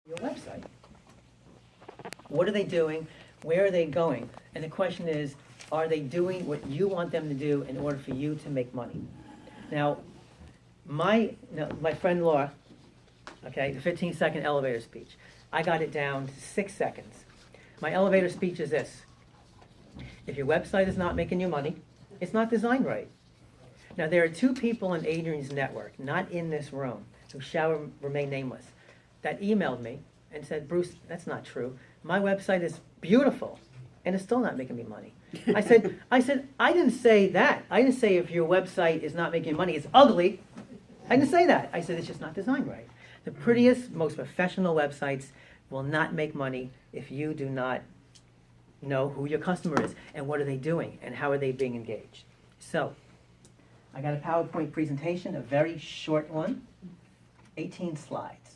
your website. What are they doing? Where are they going? And the question is, are they doing what you want them to do in order for you to make money? Now, my friend Laura, okay, the 15-second elevator speech, I got it down to 6 seconds. My elevator speech is this: if your website is not making you money, it's not designed right. Now, there are 2 people in Adrian's network, not in this room, who shall remain nameless, that emailed me and said, Bruce, that's not true. My website is beautiful, and it's still not making me money. I said, I didn't say that. I didn't say if your website is not making money, it's ugly. I didn't say that. I said it's just not designed right. The prettiest, most professional websites will not make money if you do not know who your customer is and what are they doing and how are they being engaged. So, I got a PowerPoint presentation, a very short one, 18 slides.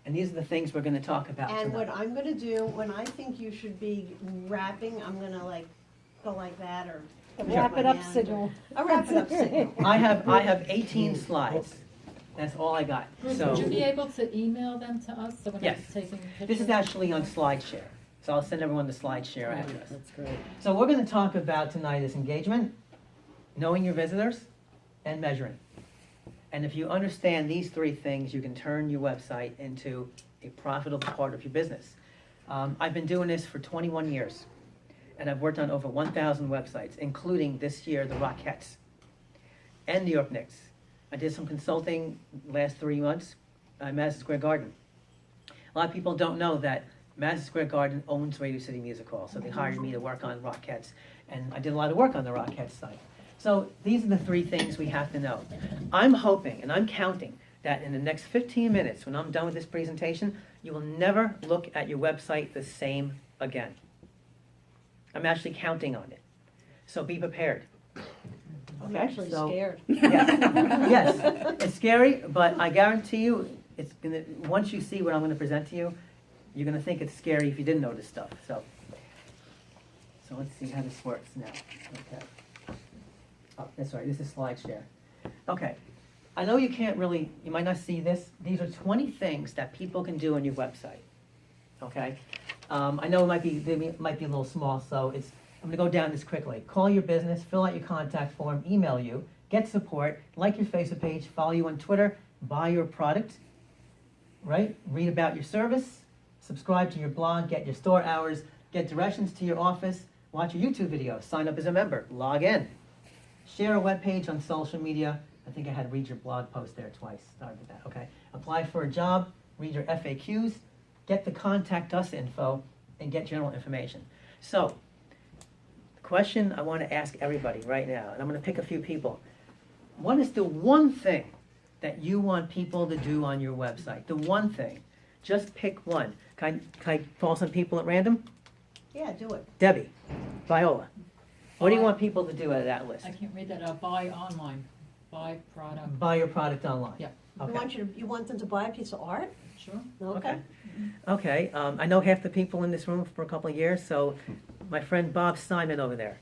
And these are the things we're going to talk about And tonight. what I'm gonna do, when I think you should be wrapping, I'm gonna like, go like that, or. Wrap it up signal. A wrap it up signal. I have 18 slides. That's all I got. Bruce, So would you be able to email them to us so we're Yes. not taking pictures? this is actually on SlideShare. So I'll send everyone the SlideShare Right. address. That's great. So what we're going to talk about tonight is engagement, knowing your visitors, and measuring. And if you understand these 3 things, you can turn your website into a profitable part of your business. I've been doing this for 21 years, and I've worked on over 1,000 websites, including this year the Rockettes and New York Knicks. I did some consulting last 3 months at Madison Square Garden. A lot of people don't know that Madison Square Garden owns Radio City Music Hall, so they hired me to work on Rockettes, and I did a lot of work on the Rockettes site. So these are the 3 things we have to know. I'm hoping, and I'm counting, that in the next 15 minutes, when I'm done with this presentation, you will never look at your website the same again. I'm actually counting on it. So be prepared. I'm Okay? actually So- scared. Yes, it's scary, but I guarantee you, it's gonna, once you see what I'm gonna present to you, you're gonna think it's scary if you didn't know this stuff, so let's see how this works now, okay. Oh, that's right, this is SlideShare. Okay, I know you can't really, you might not see this, these are 20 things that people can do on your website, okay? I know they might be a little small, so I'm gonna go down this quickly. Call your business, fill out your contact form, email you, get support, like your Facebook page, follow you on Twitter, buy your product, right? Read about your service, subscribe to your blog, get your store hours, get directions to your office, watch your YouTube videos, sign up as a member, log in. Share a web page on social media. I think I had read your blog post there twice. Sorry about that, okay. Apply for a job, read your FAQs, get the contact us info, and get general information. So, the question I want to ask everybody right now, and I'm going to pick a few people. What is the one thing that you want people to do on your website? The one thing. Just pick one. Can I call some people at random? Yeah, do it. Debbie, Viola. What do you Buy- want people to do out of that list? I can't read that, buy online, buy product, Buy your product online. Yeah. Okay. You want them to buy a piece of art? sure. Okay. Okay. I know half the people in this room for a couple of years, so my friend Bob Simon over there.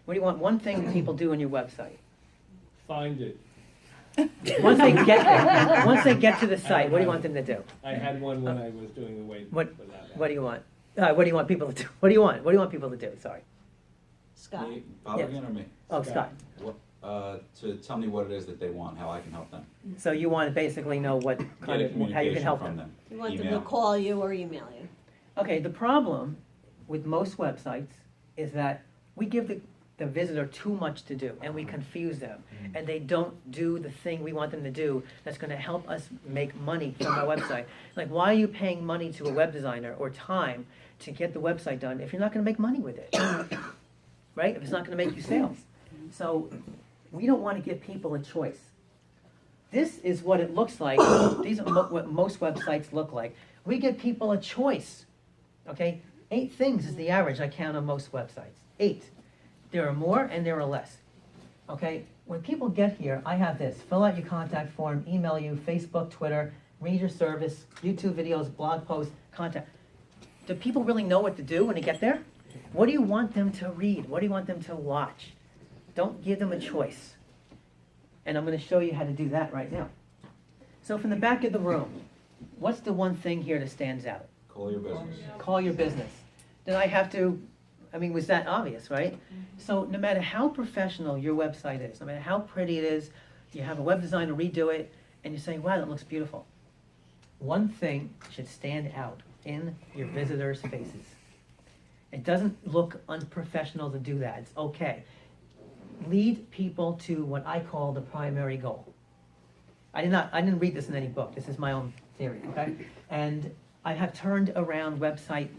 What do you want? One thing that people do on your website. Find it. Once they get to the site, what do you want them to do? I had one when I was doing the wait. What for that. What do you want? What do you want people to do? What do you want? What do you want people to do? Sorry. Scott? Me, Bob Yes. again or me? Oh, Scott. What, to tell me what it is that they want, how I can help them. So you want to basically know what Get kind a of how you can communication help from them. them. You want them Email. to call you or email you? Okay. The problem with most websites is that we give the visitor too much to do, and we confuse them, and they don't do the thing we want them to do that's going to help us make money from our website. Like, why are you paying money to a web designer or time to get the website done if you're not going to make money with it? Right? If it's not going to make you sales. So we don't want to give people a choice. This is what it looks like. These are what most websites look like. We give people a choice. Okay? 8 things is the average I count on most websites. 8. There are more and there are less. Okay? When people get here, I have this. Fill out your contact form, email you, Facebook, Twitter, read your service, YouTube videos, blog posts, contact. Do people really know what to do when they get there? What do you want them to read? What do you want them to watch? Don't give them a choice. And I'm going to show you how to do that right now. So from the back of the room, what's the one thing here that stands out? Call your business. Call your business. Then I have to, I mean, was that obvious, right? So no matter how professional your website is, no matter how pretty it is, you have a web designer redo it, and you're saying, wow, that looks beautiful. One thing should stand out in your visitors' faces. It doesn't look unprofessional to do that. It's okay. Lead people to what I call the primary goal. I didn't read this in any book. This is my own theory, okay? And I have turned around website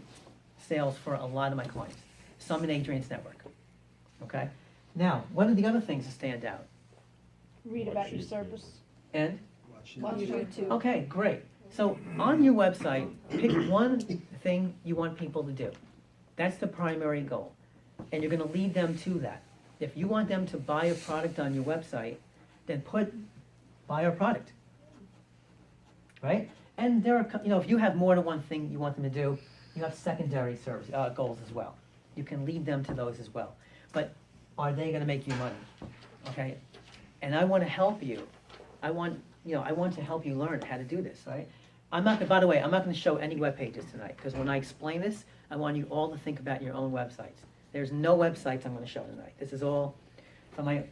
sales for a lot of my clients, some in Adrian's network, okay? Now, what are the other things that stand out? Read about your service. And? On YouTube. Okay, great. So on your website, pick one thing you want people to do. That's the primary goal. And you're gonna lead them to that. If you want them to buy a product on your website, then put buy our product, right? And there are, if you have more than one thing you want them to do, you have secondary service goals as well. You can lead them to those as well. But are they gonna make you money? Okay? And I wanna help you. I want to help you learn how to do this, right? By the way, I'm not gonna show any web pages tonight, because when I explain this, I want you all to think about your own websites. There's no websites I'm gonna show tonight. This is all from my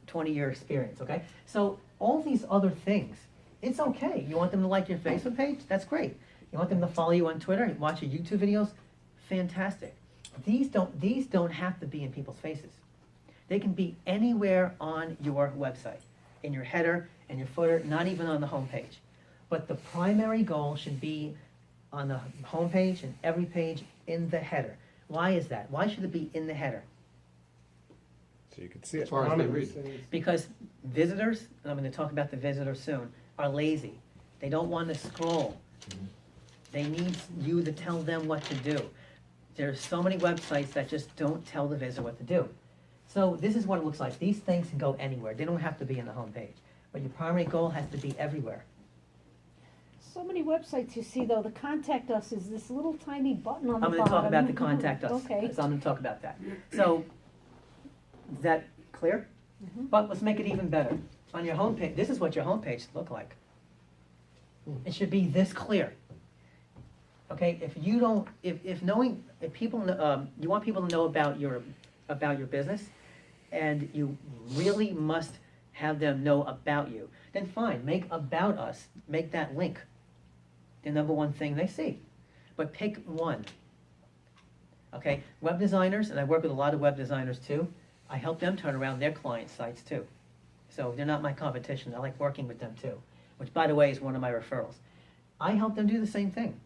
20-year experience, okay? So all these other things, it's okay. You want them to like your Facebook page? That's great. You want them to follow you on Twitter, watch your YouTube videos? Fantastic. These don't have to be in people's faces. They can be anywhere on your website, in your header, in your footer, not even on the home page. But the primary goal should be on the home page and every page in the header. Why is that? Why should it be in the header? So you can see it. As far as they read. Because visitors, and I'm going to talk about the visitors soon, are lazy. They don't want to scroll. They need you to tell them what to do. There's so many websites that just don't tell the visitor what to do. So this is what it looks like. These things can go anywhere. They don't have to be in the home page. But your primary goal has to be everywhere. So many websites you see though, the contact us is this little tiny button on the I'm bottom. going to talk about the contact us. Okay. So I'm going to talk about that. So, is that clear? But let's make it even better. On your home page, this is what your home page should look like. It should be this clear. Okay, if you want people to know about your business, and you really must have them know about you, then fine, make about us, make that link the number one thing they see. But pick one. Okay, web designers, and I work with a lot of web designers too, I help them turn around their client sites too. So they're not my competition, I like working with them too, which by the way is one of my referrals. I help them do the same thing,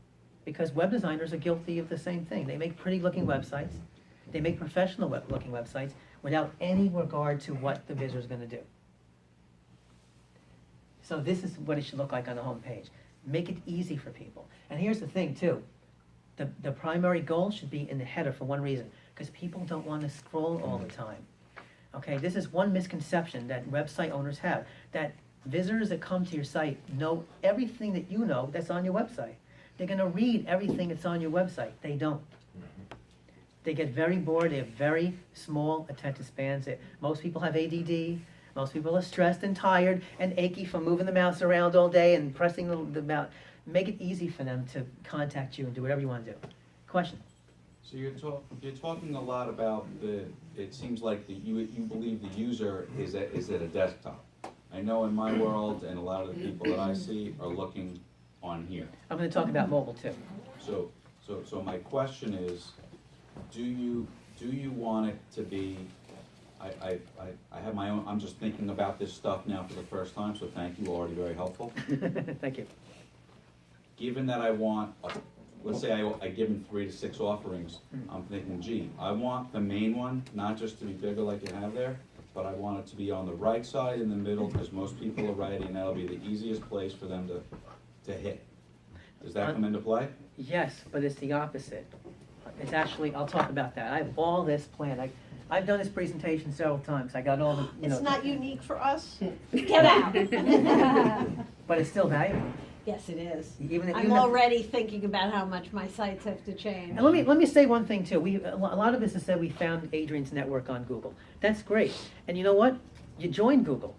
because web designers are guilty of the same thing. They make pretty looking websites, they make professional looking websites without any regard to what the visitor's gonna do. So this is what it should look like on the home page. Make it easy for people. And here's the thing too, the primary goal should be in the header for one reason, because people don't want to scroll all the time. Okay, this is one misconception that website owners have, that visitors that come to your site know everything that you know that's on your website. They're gonna read everything that's on your website. They don't. They get very bored, they have very small attention spans. Most people have ADD, most people are stressed and tired and achy from moving the mouse around all day and pressing the mouse. Make it easy for them to contact you and do whatever you want to do. Question? So you're talking a lot about it seems like you believe the user is at a desktop. I know in my world and a lot of the people that I see are looking on here. I'm gonna talk about mobile too. So my question is, do you want it to be, I have my own, I'm just thinking about this stuff now for the first time, so thank you, already very helpful. Thank you. Given that I want, let's say I give them 3 to 6 offerings, I'm thinking, gee, I want the main one, not just to be bigger like you have there, but I want it to be on the right side in the middle, because most people are writing, and that'll be the easiest place for them to hit. Does that come into play? Yes, but it's the opposite. It's actually, I'll talk about that. I have all this planned. I've done this presentation several times. I got all the, It's not unique for us. Get out. but it's still valuable. Yes, it is. Even I'm already thinking about how much my sites have to change. And let me say one thing too. A lot of this is that we found Adrian's network on Google. That's great. And you know what? You joined Google.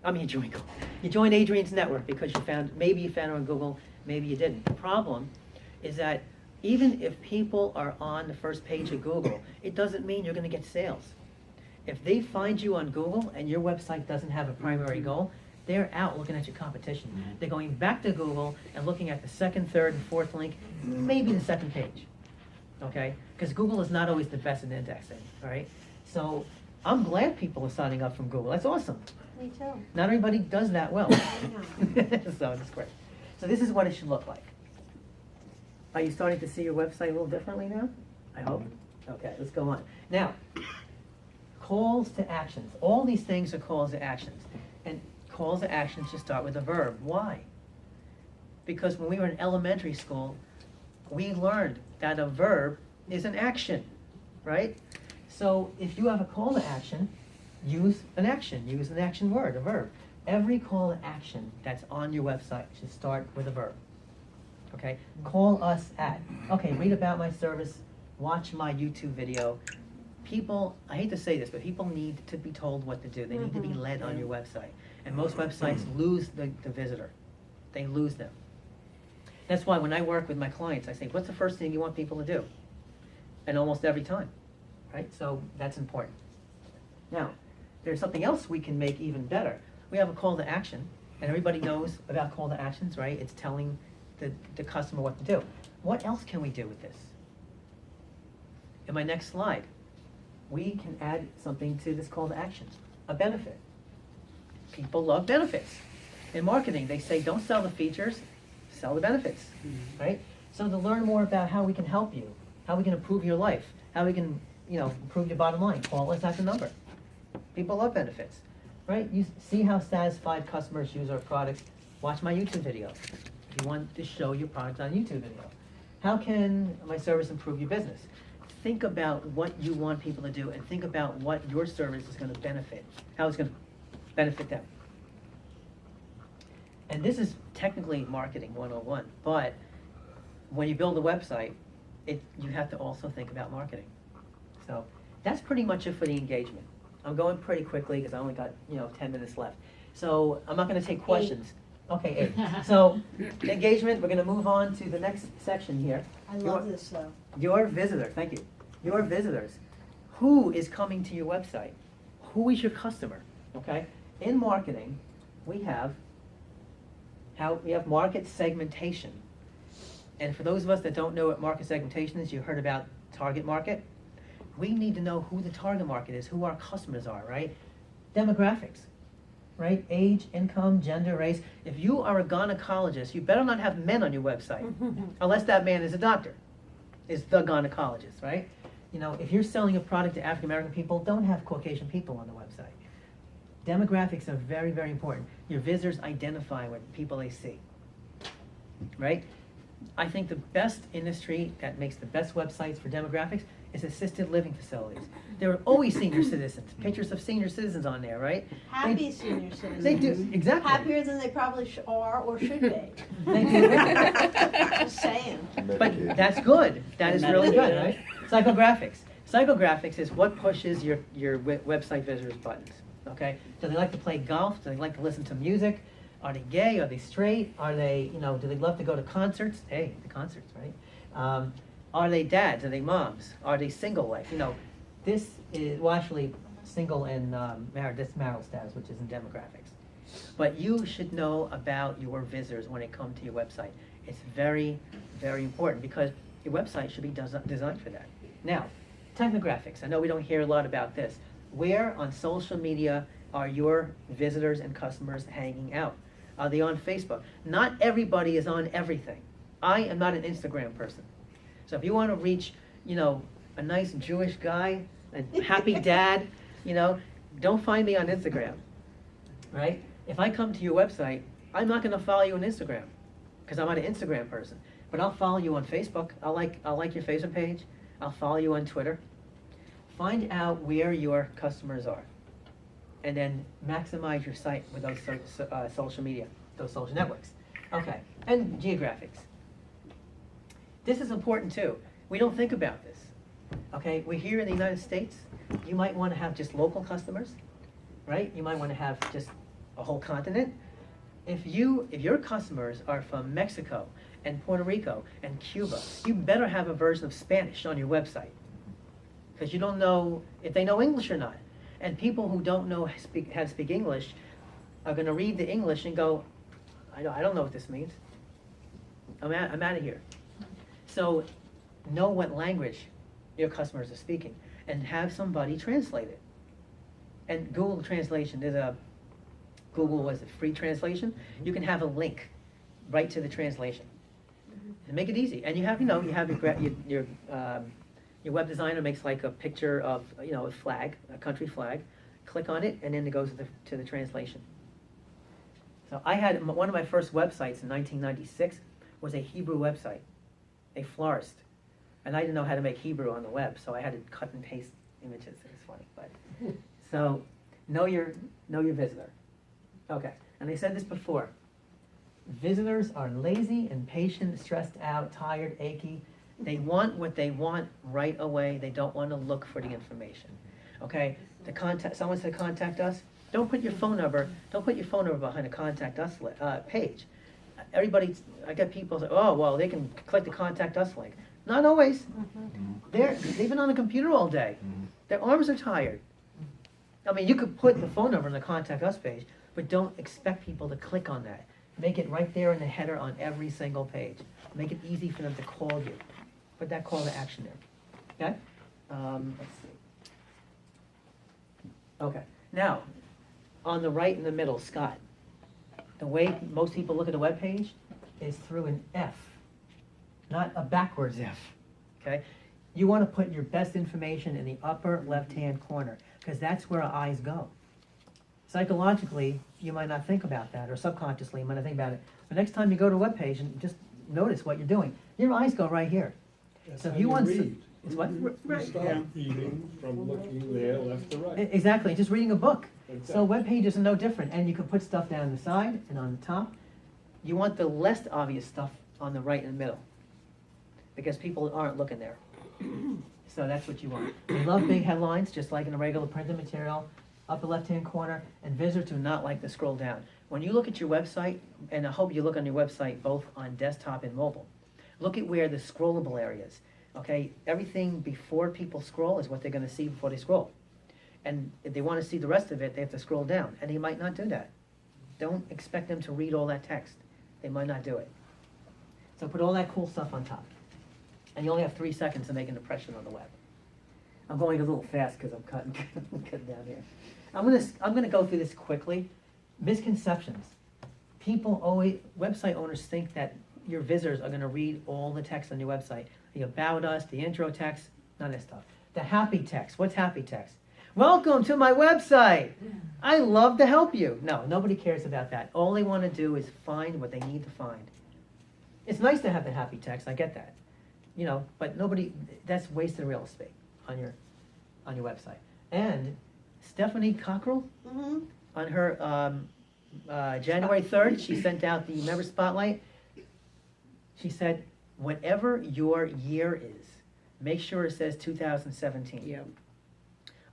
You joined Adrian's network because maybe you found her on Google. maybe you didn't. The problem is that even if people are on the first page of Google, it doesn't mean you're gonna get sales. If they find you on Google and your website doesn't have a primary goal, they're out looking at your competition. They're going back to Google and looking at the second, third, and fourth link, maybe the second page, okay? Because Google is not always the best in indexing, all right? So I'm glad people are signing up from Google. That's awesome. Me too. Not everybody does that well. I So it's great. So this is what it should look like. Are you starting to see your website a little differently now? I hope. Okay, let's go on. Now, calls to actions. All these things are calls to actions. And calls to actions should start with a verb. Why? Because when we were in elementary school, we learned that a verb is an action, right? So if you have a call to action, use an action word, a verb. Every call to action that's on your website should start with a verb. Okay? Call us at. Okay, read about my service, watch my YouTube video. People, I hate to say this, but people need to be told what to do. They need to be led on your website. And most websites lose the visitor. They lose them. That's why when I work with my clients, I say, what's the first thing you want people to do? And almost every time, right? So that's important. Now, there's something else we can make even better. We have a call to action, and everybody knows about call to actions, right? It's telling the customer what to do. What else can we do with this? In my next slide, we can add something to this call to action, a benefit. People love benefits. In marketing, they say, don't sell the features, sell the benefits, right? So to learn more about how we can help you, how we can improve your life, how we can, improve your bottom line, call us at the number. People love benefits, right? You see how satisfied customers use our products. Watch my YouTube video if you want to show your product on YouTube video. How can my service improve your business? Think about what you want people to do and think about what your service is going to benefit, how it's going to benefit them. And this is technically marketing 101, but when you build a website, you have to also think about marketing. So that's pretty much it for the engagement. I'm going pretty quickly because I only got 10 minutes left. So I'm not going to take questions. Okay, 8. So engagement, we're going to move on to the next section here. I love this though. Your visitor, thank you. Your visitors. Who is coming to your website? Who is your customer? Okay? In marketing, we have market segmentation. And for those of us that don't know what market segmentation is, you heard about target market. We need to know who the target market is, who our customers are, right? Demographics, right? Age, income, gender, race. If you are a gynecologist, you better not have men on your website, unless that man is a doctor, is the gynecologist, right? If you're selling a product to African American people, don't have Caucasian people on the website. Demographics are very, very important. Your visitors identify with people they see, right? I think the best industry that makes the best websites for demographics is assisted living facilities. There are always senior citizens, pictures of senior citizens on there, right? Happy senior citizens. They do, exactly. Happier than they probably are or should be. They do. Just saying. But that's good. That is really good, right? Psychographics. Psychographics is what pushes your website visitors' buttons, okay? Do they like to play golf? Do they like to listen to music? Are they gay? Are they straight? Are they, do they love to go to concerts? Hey, the concerts, right? Are they dads? Are they moms? Are they single life? This is, well, actually, single and married, that's marital status, which is in demographics. But you should know about your visitors when they come to your website. It's very, very important because your website should be designed for that. Now, technographics. I know we don't hear a lot about this. Where on social media are your visitors and customers hanging out? Are they on Facebook? Not everybody is on everything. I am not an Instagram person. So if you want to reach, a nice Jewish guy, a happy dad, don't find me on Instagram, right? If I come to your website, I'm not going to follow you on Instagram because I'm not an Instagram person. But I'll follow you on Facebook. I'll like your Facebook page. I'll follow you on Twitter. Find out where your customers are, and then maximize your site with those social media, those social networks. Okay, and geographics. This is important too. We don't think about this. Okay, we're here in the United States. You might want to have just local customers, right? You might want to have just a whole continent. if your customers are from Mexico and Puerto Rico and Cuba, you better have a version of Spanish on your website. Because you don't know if they know English or not. And people who don't know how to speak English are gonna read the English and go, I don't know what this means. I'm out of here. So know what language your customers are speaking and have somebody translate it. And Google Translation, there's a Google, was it free translation? You can have a link right to the translation. And make it easy. And you have your web designer makes like a picture of, a flag, a country flag. Click on it, and then it goes to the translation. So I had one of my first websites in 1996 was a Hebrew website, a florist, and I didn't know how to make Hebrew on the web, so I had to cut and paste images. It's funny, but so know your visitor. Okay, and I said this before. Visitors are lazy, impatient, stressed out, tired, achy. They want what they want right away. They don't want to look for the information. Okay, someone said contact us. Don't put your phone number behind a contact us page. I get people say, oh, well, they can click the contact us link. Not always. They've been on a computer all day. Their arms are tired. I mean, you could put the phone number on the contact us page, but don't expect people to click on that. Make it right there in the header on every single page. Make it easy for them to call you. Put that call to action there. Okay? Let's see. Okay. Now, on the right in the middle, Scott, the way most people look at a web page is through an F, not a backwards F. Okay? You want to put your best information in the upper left-hand corner, because that's where our eyes go. Psychologically, you might not think about that, or subconsciously, you might not think about it. But next time you go to a web page and just notice what you're doing, your eyes go right here. That's So if how you want read. it's what? You start reading from looking there left to right. Exactly, just reading a book. Exactly. So web pages are no different, and you can put stuff down the side and on the top. You want the less obvious stuff on the right and middle, because people aren't looking there. So that's what you want. They love big headlines, just like in a regular printed material, upper left-hand corner, and visitors do not like to scroll down. When you look at your website, and I hope you look on your website both on desktop and mobile, look at where the scrollable areas. Okay, everything before people scroll is what they're going to see before they scroll. And if they want to see the rest of it, they have to scroll down, and they might not do that. Don't expect them to read all that text. They might not do it. So put all that cool stuff on top. And you only have 3 seconds to make an impression on the web. I'm going a little fast because I'm cutting down here. I'm gonna go through this quickly. Misconceptions. Website owners think that your visitors are gonna read all the text on your website. The about us, the intro text, none of that stuff. The happy text. What's happy text? Welcome to my website. I love to help you. No, nobody cares about that. All they want to do is find what they need to find. It's nice to have the happy text. I get that. But that's wasted real estate on your website. And Stephanie Cockrell, on her January 3rd, she sent out the member spotlight. She said, whatever your year is, make sure it says 2017. Yeah.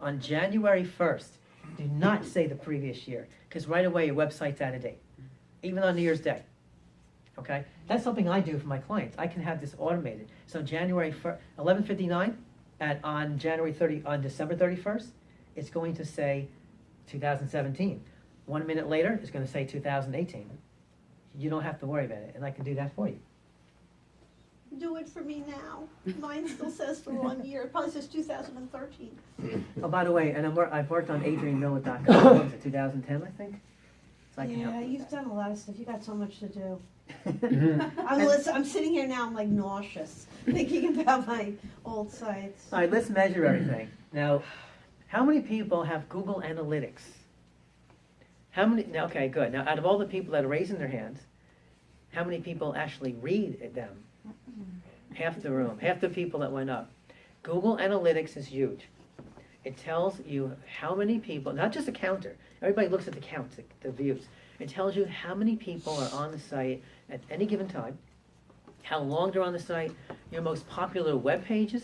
On January 1st, do not say the previous year, because right away your website's out of date, even on New Year's Day. Okay? That's something I do for my clients. I can have this automated. So January 1st, 11:59, on December 31st, it's going to say 2017. 1 minute later, it's going to say 2018. You don't have to worry about it, and I can do that for you. Do it for me now. Mine still says for 1 year. It probably says 2013. Oh, by the way, and I've worked on AdrianMiller.com. What was it, 2010, I think? So I can help Yeah, you with you've that. done a lot of stuff. You got so much to do. And- I'm sitting here now. I'm like nauseous thinking about my old sites. All right, let's measure everything. Now, how many people have Google Analytics? Okay, good. Now, out of all the people that are raising their hands, how many people actually read them? Half the room, half the people that went up. Google Analytics is huge. It tells you how many people, not just a counter. Everybody looks at the counts, the views. It tells you how many people are on the site at any given time, how long they're on the site, your most popular web pages.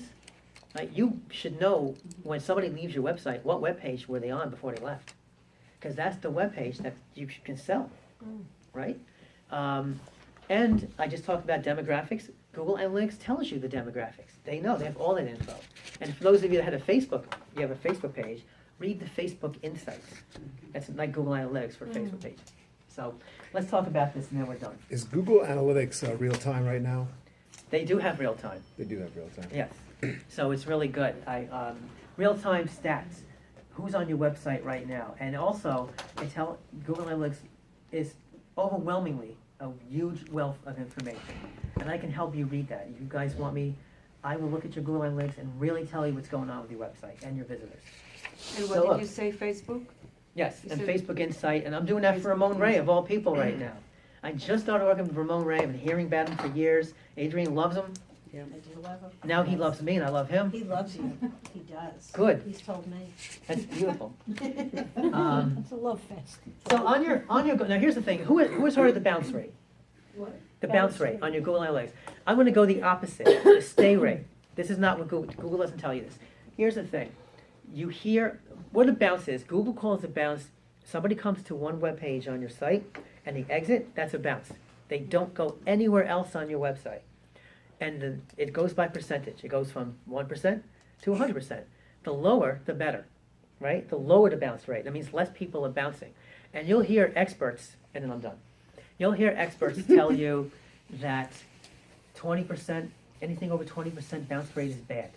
Right? You should know when somebody leaves your website, what web page were they on before they left. Because that's the web page that you can sell. right? And I just talked about demographics. Google Analytics tells you the demographics. They know, they have all that info. And for those of you that had you have a Facebook page, read the Facebook Insights. That's like Google Analytics for Facebook page. So let's talk about this and then we're done. Is Google Analytics real time right now? They do have real time. They do have real time. Yes, so it's really good. Real-time stats, who's on your website right now? And also, Google Analytics is overwhelmingly a huge wealth of information. And I can help you read that. If you guys want me, I will look at your Google Analytics and really tell you what's going on with your website and your visitors. And So what look. did you say, Facebook? Yes, You and said- Facebook Insight, and I'm doing that for Ramon Ray of all people right now. I just started working with Ramon Ray. I've been hearing about him for years. Adrian loves him. I do love him. Now he loves me and I love him. He loves you. He does. Good. He's told me. That's beautiful. It's a love fest. So on your now here's the thing. Who has heard of the bounce rate? What? The bounce rate on your Google Analytics. I'm going to go the opposite. The stay rate. This is not what Google doesn't tell you this. Here's the thing. You hear what a bounce is. Google calls a bounce. Somebody comes to one web page on your site and they exit. That's a bounce. They don't go anywhere else on your website. And it goes by percentage. It goes from 1% to 100%. The lower, the better, right? The lower the bounce rate. That means less people are bouncing. And you'll hear experts, and then I'm done. You'll hear experts tell you that 20%, anything over 20% bounce rate is bad.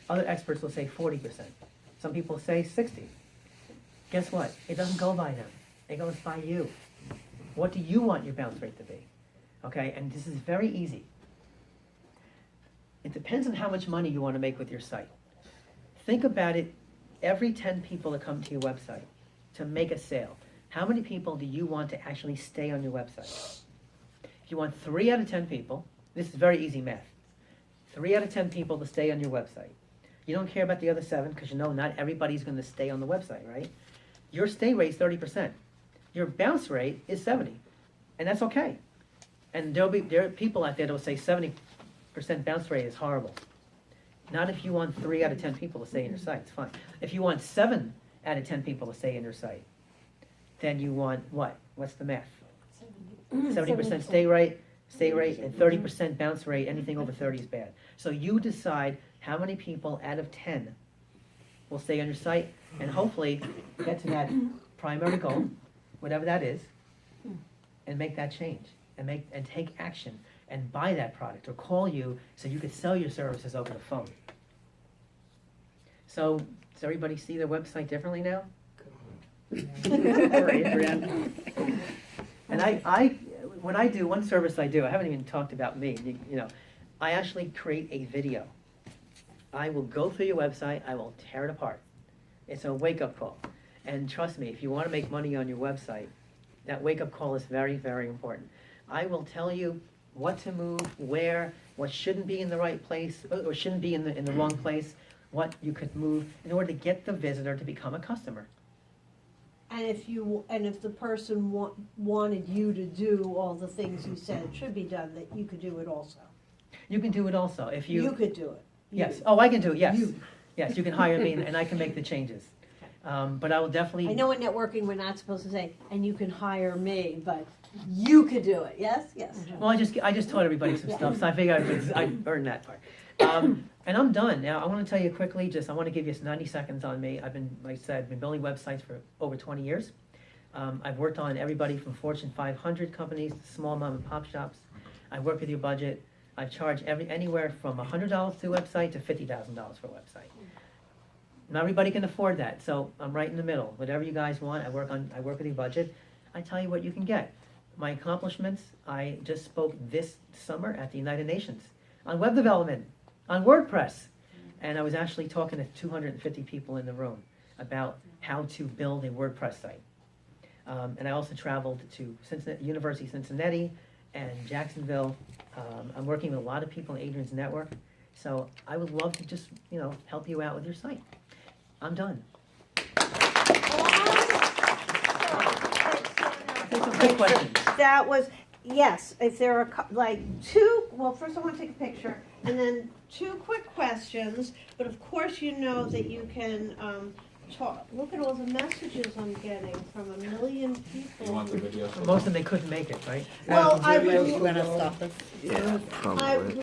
Other experts will say 40%. Some people say 60. Guess what? It doesn't go by them. It goes by you. What do you want your bounce rate to be? Okay, and this is very easy. It depends on how much money you want to make with your site. Think about it, every 10 people that come to your website to make a sale, how many people do you want to actually stay on your website? If you want 3 out of 10 people, this is very easy math. 3 out of 10 people to stay on your website. You don't care about the other 7 because you know not everybody's going to stay on the website, right? Your stay rate is 30%. Your bounce rate is 70, and that's okay. And there are people out there that will say 70% bounce rate is horrible. Not if you want 3 out of 10 people to stay in your site, it's fine. If you want 7 out of 10 people to stay in your site, then you want what? What's the math? 70% stay rate, and 30% bounce rate. Anything over 30 is bad. So you decide how many people out of 10 will stay on your site, and hopefully get to that primary goal, whatever that is, and make that change, and take action, and buy that product, or call you so you can sell your services over the phone. So, does everybody see their website differently now? Poor Adrian. And when I do one service I haven't even talked about me, you know, I actually create a video. I will go through your website, I will tear it apart. It's a wake-up call. And trust me, if you want to make money on your website, that wake-up call is very, very important. I will tell you what to move, where, what shouldn't be in the right place, or shouldn't be in the wrong place, what you could move in order to get the visitor to become a customer. And if the person wanted you to do all the things you said should be done, that you could do it also. You can do it also if you. You could do it. Yes. You. Oh, I can do it. Yes. You. Yes, you can hire me and I can make the changes. But I will definitely. I know in networking we're not supposed to say, and you can hire me, but you could do it. Yes. Yes. Well, I just taught everybody some stuff, so I figured I'd earn that part. And I'm done. Now, I want to tell you quickly, I want to give you 90 seconds on me. Like I said, been building websites for over 20 years. I've worked on everybody from Fortune 500 companies to small mom and pop shops. I work with your budget. I charge anywhere from $100 to a website to $50,000 for a website. Not everybody can afford that, so I'm right in the middle. Whatever you guys want, I work with your budget. I tell you what you can get. My accomplishments, I just spoke this summer at the United Nations on web development, on WordPress. And I was actually talking to 250 people in the room about how to build a WordPress site. And I also traveled to University of Cincinnati and Jacksonville. I'm working with a lot of people in Adrian's network. So I would love to just, help you out with your site. I'm done. Take some quick questions. That was, yes, if there are two, well, first I want to take a picture, and then 2 quick questions, but of course you know that you can look at all the messages I'm getting from a million You people. want the video? Most of them, they couldn't make it, right? Well, I You would, gonna stop us? Yeah, I,